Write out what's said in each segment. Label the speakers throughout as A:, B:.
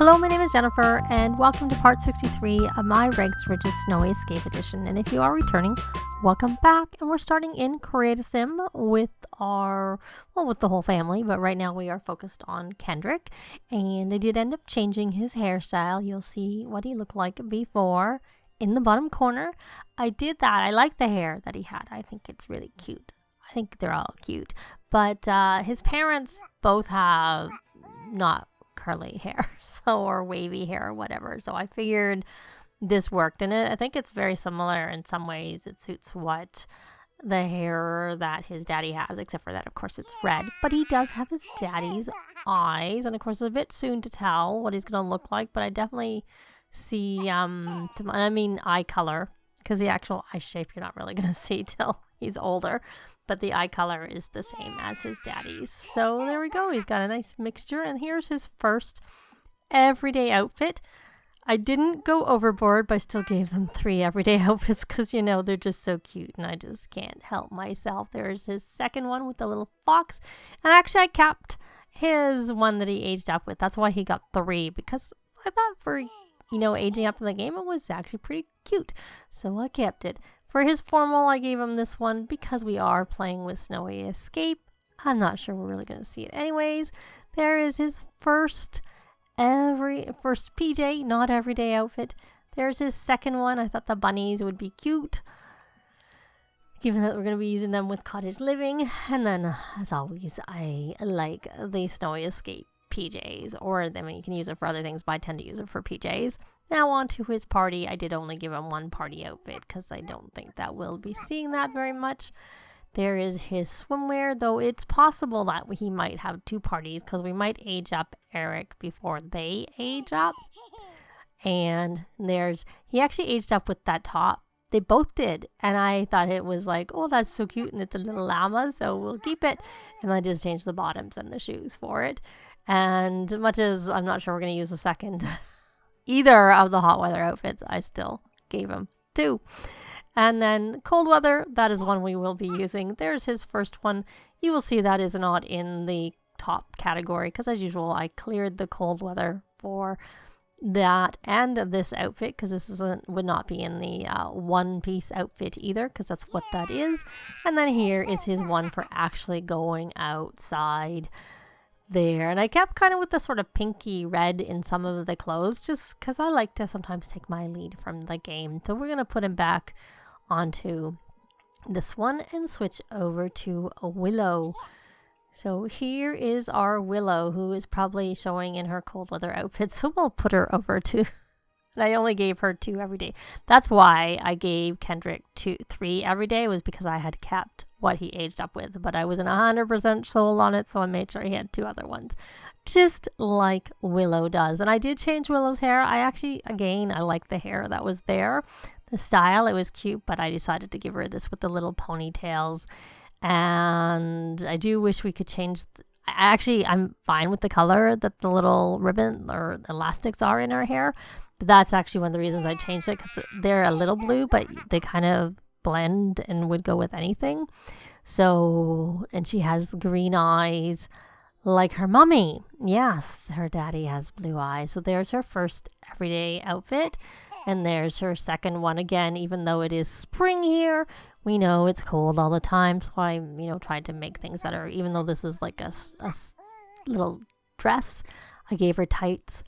A: Hello, my name is Jennifer, and welcome to part 63 of my Rags to Riches Snowy Escape Edition. And if you are returning, welcome back. And we're starting in Create a Sim with with the whole family, but right now we are focused on Crinrict. And I did end up changing his hairstyle. You'll see what he looked like before in the bottom corner. I did that. I like the hair that he had. I think it's really cute. I think they're all cute. But his parents both have not curly hair, or wavy hair or whatever. So I figured this worked, and I think it's very similar in some ways. It suits what the hair that his daddy has, except for that, of course, it's red. But he does have his daddy's eyes, and of course, it's a bit soon to tell what he's going to look like. But I definitely see eye color, because the actual eye shape you're not really going to see till he's older. But the eye color is the same as his daddy's. So there we go. He's got a nice mixture. And here's his first everyday outfit. I didn't go overboard, but I still gave them 3 everyday outfits because, they're just so cute. And I just can't help myself. There's his second one with the little fox. And actually, I kept his one that he aged up with. That's why he got 3, because I thought for, aging up in the game, it was actually pretty cute. So I kept it. For his formal, I gave him this one because we are playing with Snowy Escape. I'm not sure we're really going to see it anyways. There is his first PJ, not everyday outfit. There's his second one. I thought the bunnies would be cute, given that we're going to be using them with cottage living. And then, as always, I like the Snowy Escape PJs, you can use it for other things, but I tend to use it for PJs. Now on to his party. I did only give him 1 party outfit because I don't think that we'll be seeing that very much. There is his swimwear, though it's possible that he might have 2 parties because we might age up Eric before they age up. And he actually aged up with that top. They both did. And I thought it was like, oh, that's so cute. And it's a little llama, so we'll keep it. And I just changed the bottoms and the shoes for it. And much as I'm not sure we're going to use a second either of the hot weather outfits, I still gave him 2. And then cold weather, that is one we will be using. There's his first one. You will see that is not in the top category because, as usual, I cleared the cold weather for that and this outfit because this would not be in the one-piece outfit either, because that's what that is. And then here is his one for actually going outside there. And I kept kind of with the sort of pinky red in some of the clothes just because I like to sometimes take my lead from the game. So we're going to put him back onto this one and switch over to a Willow. So here is our Willow, who is probably showing in her cold weather outfit. So we'll put her over to... And I only gave her 2 every day. That's why I gave Crinrict 3 every day, was because I had kept what he aged up with. But I wasn't 100% sold on it, so I made sure he had 2 other ones. Just like Willow does. And I did change Willow's hair. I like the hair that was there. The style, it was cute, but I decided to give her this with the little ponytails. And I do wish we could change... I'm fine with the color that the little ribbon or elastics are in her hair. But that's actually one of the reasons I changed it, because they're a little blue, but they kind of blend and would go with anything. So, and she has green eyes like her mommy. Yes, her daddy has blue eyes. So there's her first everyday outfit. And there's her second one again, even though it is spring here. We know it's cold all the time. So I, tried to make things that are, even though this is like a little dress, I gave her tights.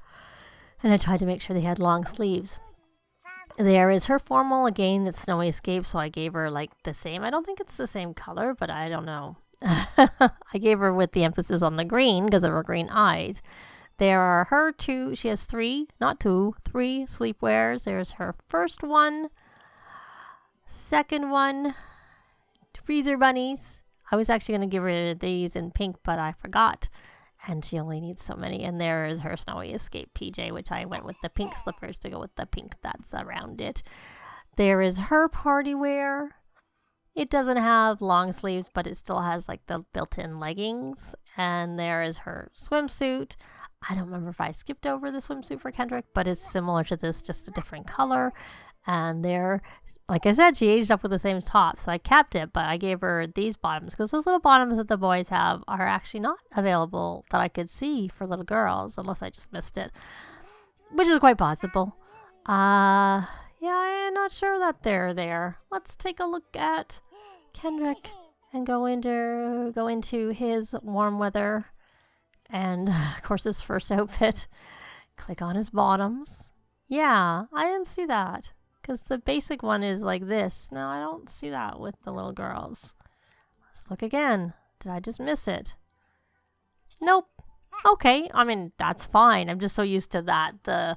A: And I tried to make sure they had long sleeves. There is her formal. Again, it's Snowy Escape, so I gave her like the same. I don't think it's the same color, but I don't know. I gave her with the emphasis on the green because of her green eyes. There are her 2. She has 3, not 2, 3 sleepwears. There's her first one. Second one. Freezer bunnies. I was actually going to give her these in pink, but I forgot. And she only needs so many. And there is her Snowy Escape PJ, which I went with the pink slippers to go with the pink that's around it. There is her party wear. It doesn't have long sleeves, but it still has like the built-in leggings. And there is her swimsuit. I don't remember if I skipped over the swimsuit for Crinrict, but it's similar to this, just a different color. And there, like I said, she aged up with the same top, so I kept it, but I gave her these bottoms because those little bottoms that the boys have are actually not available that I could see for little girls, unless I just missed it. which is quite possible. Yeah, I'm not sure that they're there. Let's take a look at Crinrict and go into his warm weather, and of course his first outfit. Click on his bottoms. Yeah, I didn't see that because the basic one is like this. No, I don't see that with the little girls. Let's look again. Did I just miss it? Nope. Okay, I mean, that's fine. I'm just so used to that. The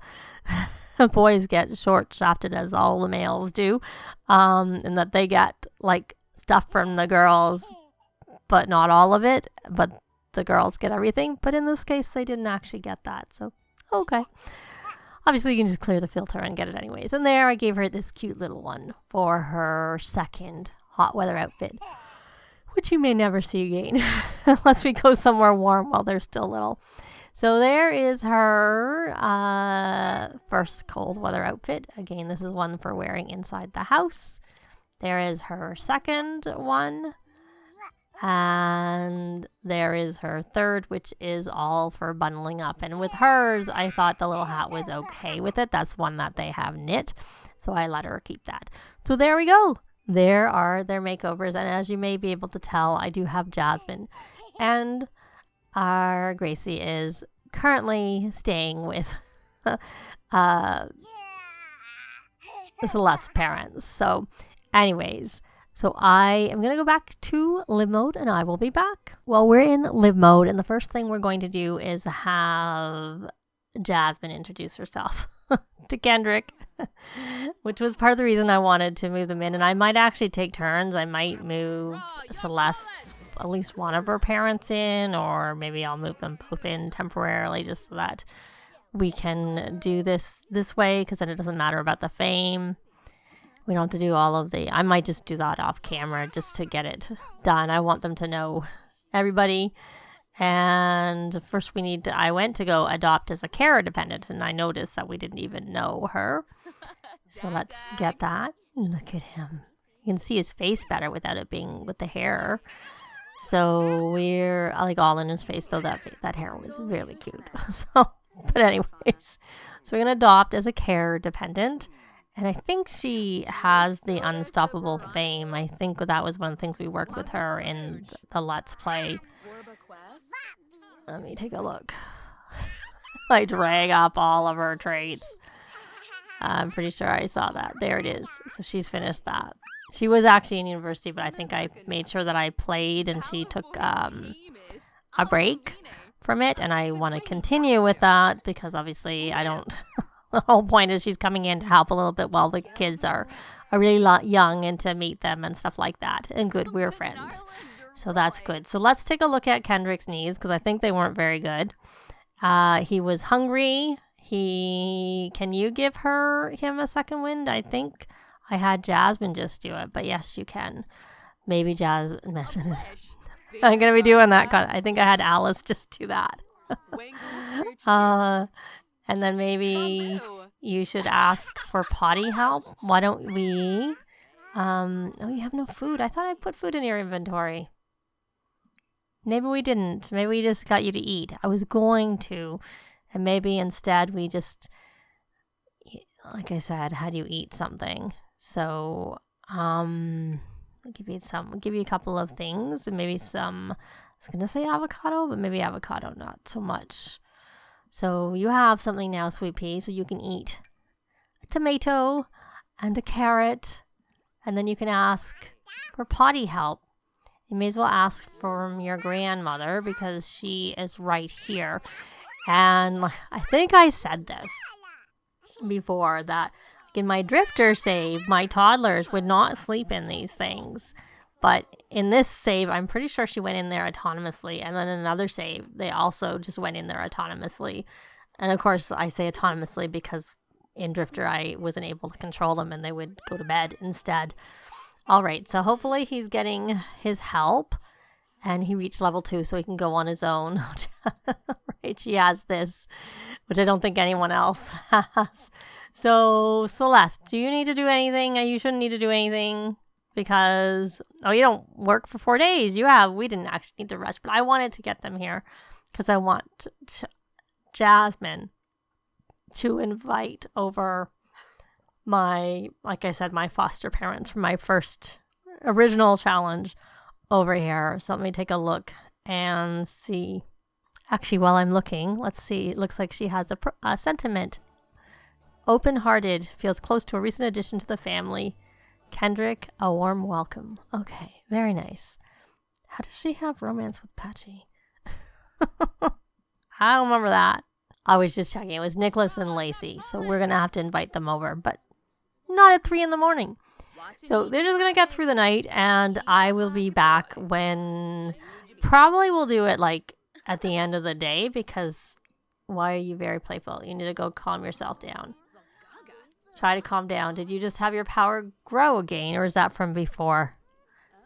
A: boys get short shafted as all the males do, and that they get like stuff from the girls, but not all of it. But the girls get everything. But in this case, they didn't actually get that. So, okay. Obviously, you can just clear the filter and get it anyways. And there, I gave her this cute little one for her second hot weather outfit, which you may never see again unless we go somewhere warm while they're still little. So there is her first cold weather outfit. Again, this is one for wearing inside the house. There is her second one. And there is her third, which is all for bundling up. And with hers, I thought the little hat was okay with it. That's one that they have knit. So I let her keep that. So there we go. There are their makeovers. And as you may be able to tell, I do have Jasmine. And our Gracie is currently staying with Celeste's parents. So anyways, so I am going to go back to live mode and I will be back. Well, we're in live mode and the first thing we're going to do is have Jasmine introduce herself to Crinrict, which was part of the reason I wanted to move them in. And I might actually take turns. I might move Celeste, at least one of her parents in, or maybe I'll move them both in temporarily just so that we can do this way, because then it doesn't matter about the fame. We don't have to do all of I might just do that off camera just to get it done. I want them to know everybody. And first I went to go adopt as a care dependent, and I noticed that we didn't even know her. So let's get that. Look at him. You can see his face better without it being with the hair. So we're like all in his face, though that hair was really cute. So, but anyways, so we're going to adopt as a care dependent. And I think she has the unstoppable fame. I think that was one of the things we worked with her in the Let's Play. Let me take a look. I drag up all of her traits. I'm pretty sure I saw that. There it is. So she's finished that. She was actually in university, but I think I made sure that I played and she took a break from it. And I want to continue with that because obviously I don't... The whole point is she's coming in to help a little bit while the kids are really young and to meet them and stuff like that. And good, we're friends. So that's good. So let's take a look at Crinrict's needs because I think they weren't very good. He was hungry. Can you give him a second wind? I think I had Jasmine just do it, but yes, you can. Maybe Jasmine. I'm going to be doing that. I think I had Alice just do that. And then maybe you should ask for potty help. Why don't we... oh, you have no food. I thought I put food in your inventory. Maybe we didn't. Maybe we just got you to eat. I was going to. And maybe instead we just, like I said, had you eat something. So, I'll give you a couple of things. And maybe some, I was going to say avocado, but maybe avocado not so much. So you have something now, Sweet Pea, so you can eat a tomato and a carrot, and then you can ask for potty help. You may as well ask from your grandmother because she is right here. And I think I said this before that in my drifter save, my toddlers would not sleep in these things. But in this save, I'm pretty sure she went in there autonomously. And then in another save, they also just went in there autonomously. And of course, I say autonomously because in Drifter, I wasn't able to control them and they would go to bed instead. All right, so hopefully he's getting his help. And he reached level 2, so he can go on his own. Right, she has this, which I don't think anyone else has. So, Celeste, do you need to do anything? You shouldn't need to do anything. Because, you don't work for 4 days. We didn't actually need to rush, but I wanted to get them here because I want Jasmine to invite over like I said, my foster parents from my first original challenge over here. So let me take a look and see. Actually, while I'm looking, let's see. It looks like she has a sentiment. Open-hearted, feels close to a recent addition to the family. Crinrict, a warm welcome. Okay, very nice. How does she have romance with Patchy? I don't remember that. I was just checking. It was Nicholas and Lacey, so we're going to have to invite them over, but not at 3 a.m. So they're just going to get through the night, and I will be back when... Probably we'll do it, like, at the end of the day, because why are you very playful? You need to go calm yourself down. Try to calm down. Did you just have your power grow again, or is that from before?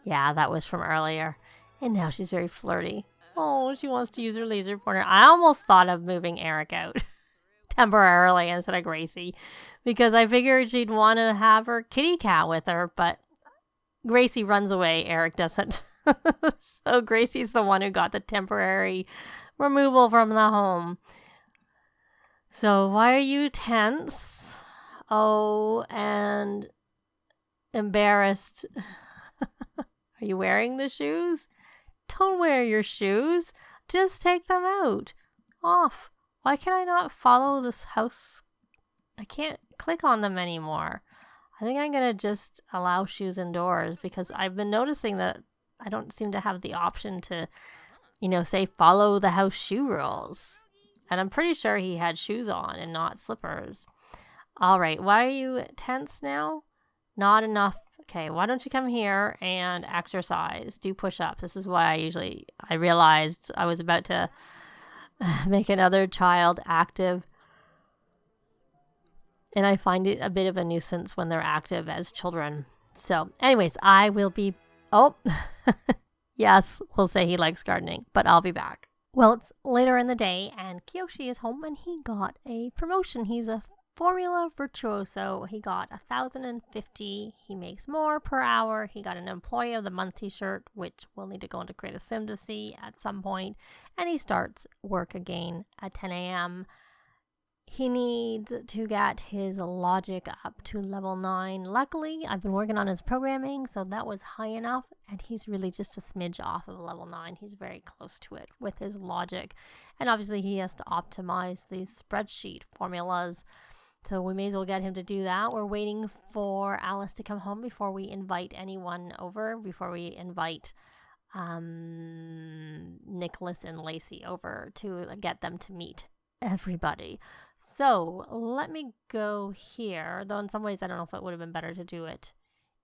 A: Yeah, that was from earlier. And now she's very flirty. Oh, she wants to use her laser pointer. I almost thought of moving Eric out temporarily instead of Gracie, because I figured she'd want to have her kitty cat with her, but Gracie runs away. Eric doesn't. So Gracie's the one who got the temporary removal from the home. So why are you tense? Oh, and embarrassed. Are you wearing the shoes? Don't wear your shoes. Just take them out. Off. Why can I not follow this house? I can't click on them anymore. I think I'm going to just allow shoes indoors, because I've been noticing that I don't seem to have the option to, say follow the house shoe rules. And I'm pretty sure he had shoes on and not slippers. All right. Why are you tense now? Not enough. Okay. Why don't you come here and exercise? Do push-ups. This is why I realized I was about to make another child active. And I find it a bit of a nuisance when they're active as children. So anyways, I will be... Oh, yes, we'll say he likes gardening, but I'll be back. Well, it's later in the day, and Kiyoshi is home, and he got a promotion. He's a formula virtuoso. He got 1,050. He makes more per hour. He got an Employee of the Month t-shirt, which we'll need to go into Create a Sim to see at some point. And he starts work again at 10 a.m. He needs to get his logic up to level 9. Luckily, I've been working on his programming, so that was high enough, and he's really just a smidge off of level 9. He's very close to it with his logic. And obviously, he has to optimize these spreadsheet formulas, so we may as well get him to do that. We're waiting for Alice to come home before we invite anyone over, before we invite Nicholas and Lacey over to get them to meet everybody. So let me go here, though in some ways I don't know if it would have been better to do it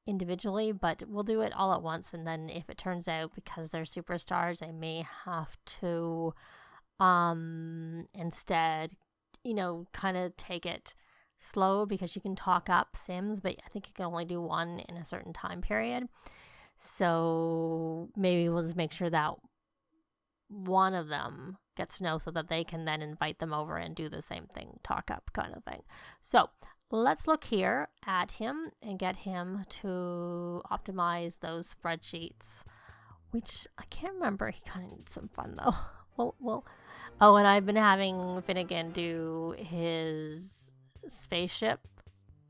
A: individually, but we'll do it all at once. And then if it turns out, because they're superstars, I may have to instead kind of take it slow, because you can talk up Sims, but I think you can only do one in a certain time period. So maybe we'll just make sure that one of them gets to know, so that they can then invite them over and do the same thing, talk up kind of thing. So let's look here at him and get him to optimize those spreadsheets, which I can't remember. He kind of needs some fun though. Well. Oh, and I've been having Finnegan do his spaceship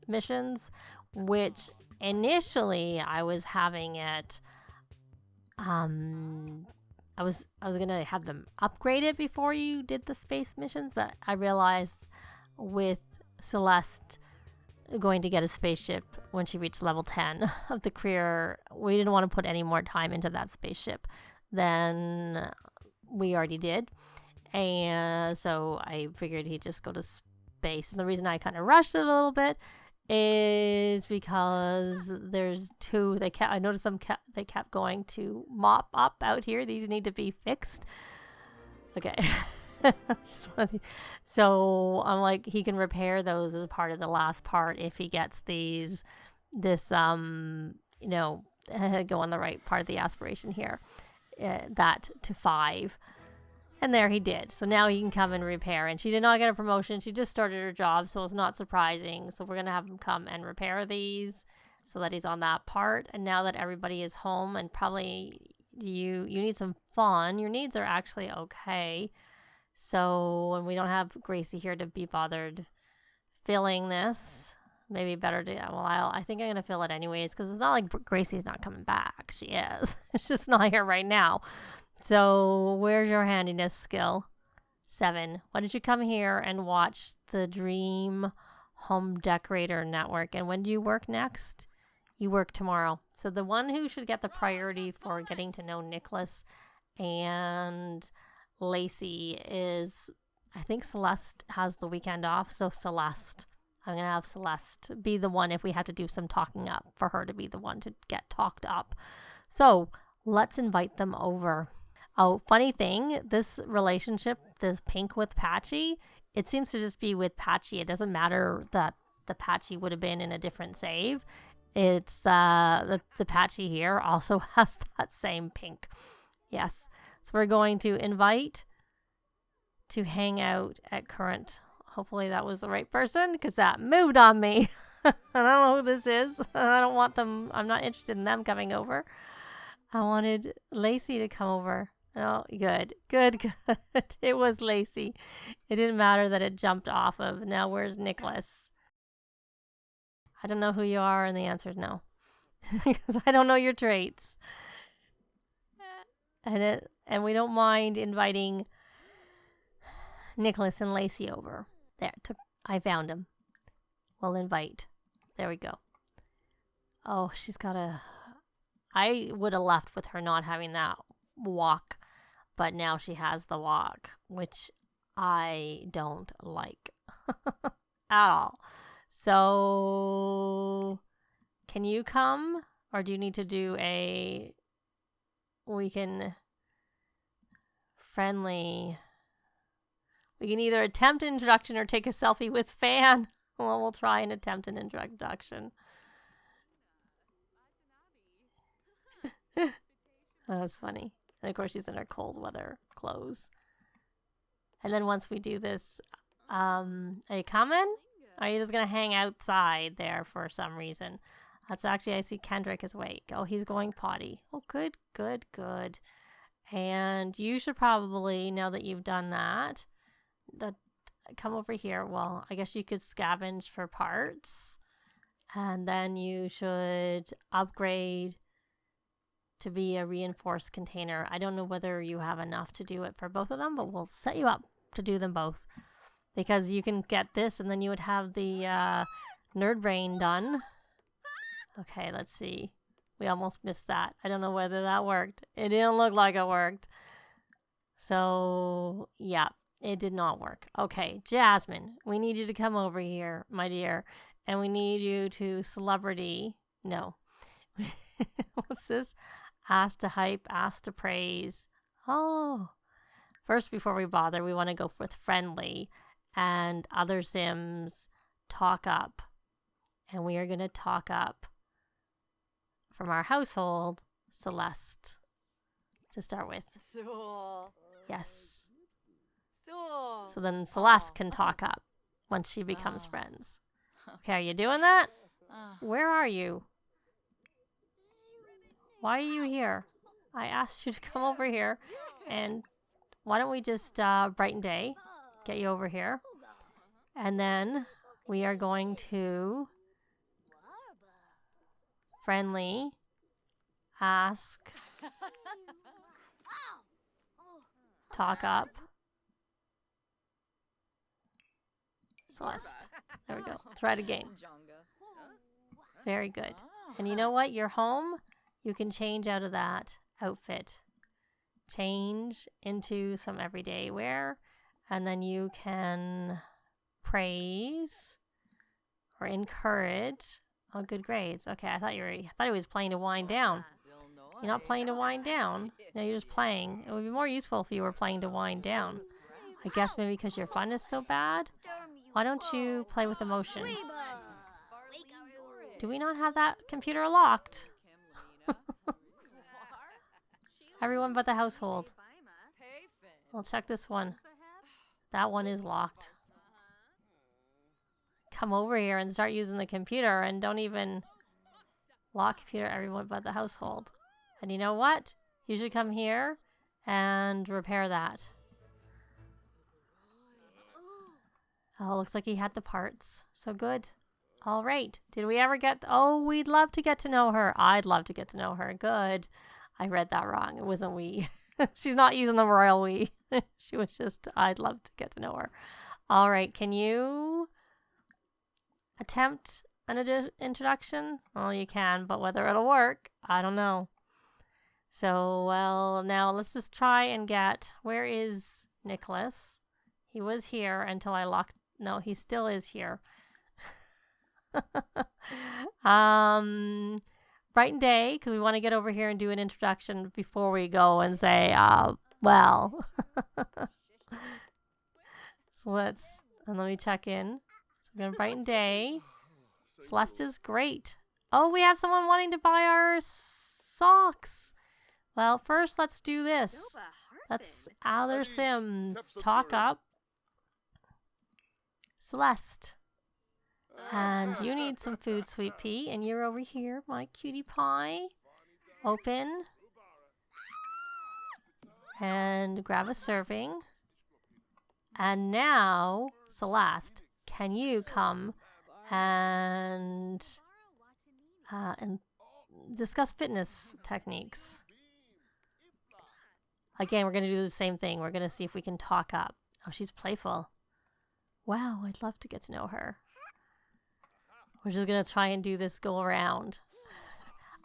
A: missions, which initially I was having it I was gonna have them upgrade it before you did the space missions, but I realized with Celeste going to get a spaceship when she reached level 10 of the career, we didn't want to put any more time into that spaceship than we already did. And so I figured he'd just go to space. And the reason I kind of rushed it a little bit is because there's two. I noticed they kept going to mop up out here. These need to be fixed. Okay. So I'm like, he can repair those as part of the last part if he gets go on the right part of the aspiration here, that to 5. And there he did. So now he can come and repair. And she did not get a promotion. She just started her job, so it's not surprising. So we're going to have him come and repair these so that he's on that part. And now that everybody is home, and probably you need some fun. Your needs are actually okay. So when we don't have Gracie here to be bothered filling this. Maybe better to, well, I think I'm going to fill it anyways, because it's not like Gracie's not coming back. She is. It's just not here right now. So where's your handiness skill? 7. Why don't you come here and watch the Dream Home Decorator Network? And when do you work next? You work tomorrow. So the one who should get the priority for getting to know Nicholas and Lacey is, I think Celeste has the weekend off. So Celeste, I'm going to have Celeste be the one if we have to do some talking up, for her to be the one to get talked up. So let's invite them over. Oh, funny thing, this relationship, this Pink with Patchy, it seems to just be with Patchy. It doesn't matter that the Patchy would have been in a different save. It's the Patchy here also has that same Pink. Yes. So we're going to invite to hang out at Current. Hopefully that was the right person, because that moved on me. I don't know who this is. I don't want them. I'm not interested in them coming over. I wanted Lacey to come over. Oh, good. It was Lacey. It didn't matter that it jumped off of. Now where's Nicholas? I don't know who you are, and the answer is no. Because I don't know your traits. And we don't mind inviting Nicholas and Lacey over. There, I found him. We'll invite. There we go. Oh, she's got a... I would have left with her not having that walk, but now she has the walk, which I don't like at all. So, can you come? Or do you need to do a... We can... Friendly... We can either attempt an introduction or take a selfie with Fan. Well, we'll try and attempt an introduction. Oh, that's funny. And of course, she's in her cold weather clothes. And then once we do this, are you coming? Or are you just going to hang outside there for some reason? That's actually, I see Kendrick is awake. Oh, he's going potty. Oh, good. And you should probably, now that you've done that, come over here. Well, I guess you could scavenge for parts. And then you should upgrade to be a reinforced container. I don't know whether you have enough to do it for both of them, but we'll set you up to do them both. Because you can get this, and then you would have the nerd brain done. Okay, let's see. We almost missed that. I don't know whether that worked. It didn't look like it worked. So, yeah, it did not work. Okay, Jasmine, we need you to come over here, my dear. And we need you to celebrity. No. What's this? Ask to hype, ask to praise. Oh. First, before we bother, we want to go with friendly. And other Sims talk up. And we are going to talk up from our household, Celeste, to start with. Yes. So then Celeste can talk up once she becomes friends. Okay, are you doing that? Where are you? Why are you here? I asked you to come over here. And why don't we just, brighten day, get you over here. And then we are going to friendly ask, talk up, Celeste. There we go. Try it again. Very good. And you know what? You're home. You can change out of that outfit. Change into some everyday wear. And then you can praise or encourage. Oh, good grades. Okay, I thought he was playing to wind down. You're not playing to wind down. No, you're just playing. It would be more useful if you were playing to wind down. I guess maybe because your fun is so bad. Why don't you play with emotion? Do we not have that computer locked? Everyone but the household. I'll check this one. That one is locked. Come over here and start using the computer and don't even lock computer, everyone but the household. And you know what? You should come here and repair that. Oh, looks like he had the parts. So good. All right. Did we ever get... Oh, we'd love to get to know her. I'd love to get to know her. Good. I read that wrong. It wasn't we. She's not using the royal we. She was just, I'd love to get to know her. All right. Can you attempt an introduction? Well, you can, but whether it'll work, I don't know. So, well, now let's just try and get... Where is Nicholas? He was here until I locked... No, he still is here. Bright day, because we want to get over here and do an introduction before we go and say, well. So let me check in. So we're going to brighten day. Celeste is great. Oh, we have someone wanting to buy our socks. Well, first let's do this. Let's other Sims talk up. Celeste. And you need some food, Sweet Pea. And you're over here, my cutie pie. Open. And grab a serving. And now, Celeste, can you come and discuss fitness techniques? Again, we're going to do the same thing. We're going to see if we can talk up. Oh, she's playful. Wow, I'd love to get to know her. We're just going to try and do this go around.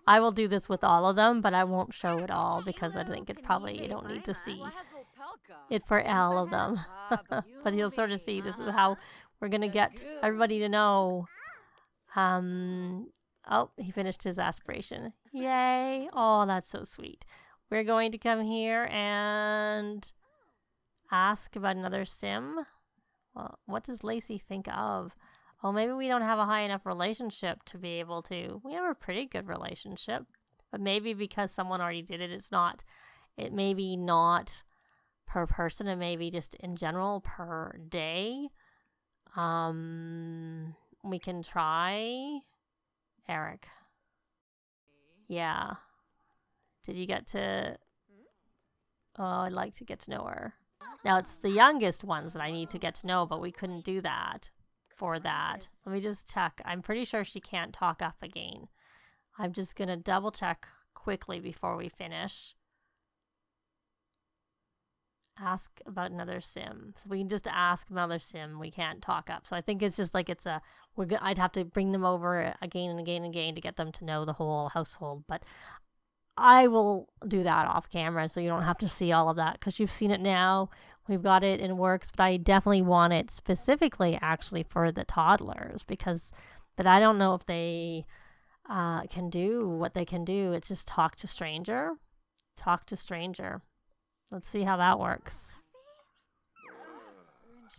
A: I will do this with all of them, but I won't show it all because I think it probably, you don't need to see it for all of them. But you'll sort of see this is how we're going to get everybody to know. Oh, he finished his aspiration. Yay. Oh, that's so sweet. We're going to come here and ask about another sim. Well, what does Lacey think of? Oh, maybe we don't have a high enough relationship to be able to. We have a pretty good relationship. But maybe because someone already did it, it may be not per person. It may be just in general per day. We can try Eric. Yeah. Did you get to... Oh, I'd like to get to know her. Now, it's the youngest ones that I need to get to know, but we couldn't do that for that. Let me just check. I'm pretty sure she can't talk up again. I'm just going to double check quickly before we finish. Ask about another sim. So we can just ask another sim. We can't talk up. So I think it's just like I'd have to bring them over again and again and again to get them to know the whole household. But I will do that off camera so you don't have to see all of that because you've seen it now. We've got it in works, but I definitely want it specifically actually for the toddlers but I don't know if they can do what they can do. It's just talk to stranger. Talk to stranger. Let's see how that works.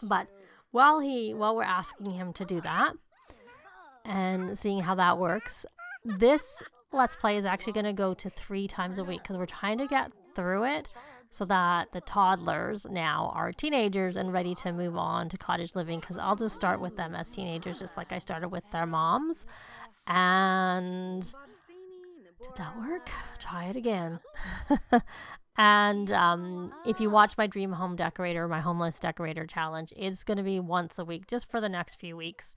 A: But while we're asking him to do that and seeing how that works, this Let's Play is actually going to go to 3 times a week because we're trying to get through it so that the toddlers now are teenagers and ready to move on to cottage living, because I'll just start with them as teenagers just like I started with their moms. And did that work? Try it again. And if you watch my Dream Home Decorator, my Homeless Decorator Challenge, it's going to be once a week just for the next few weeks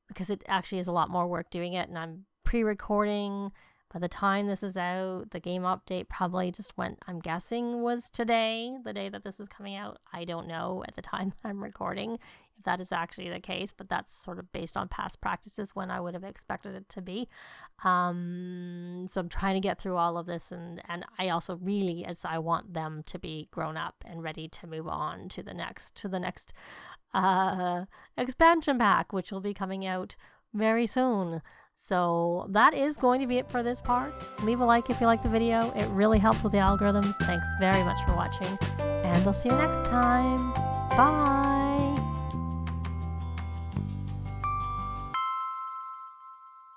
A: because it actually is a lot more work doing it, and I'm pre-recording. By the time this is out, the game update probably just went, I'm guessing was today, the day that this is coming out. I don't know at the time I'm recording if that is actually the case, but that's sort of based on past practices when I would have expected it to be. So I'm trying to get through all of this, and I also really, I want them to be grown up and ready to move on to the next expansion pack, which will be coming out very soon. So that is going to be it for this part. Leave a like if you like the video. It really helps with the algorithms. Thanks very much for watching, and I'll see you next time. Bye.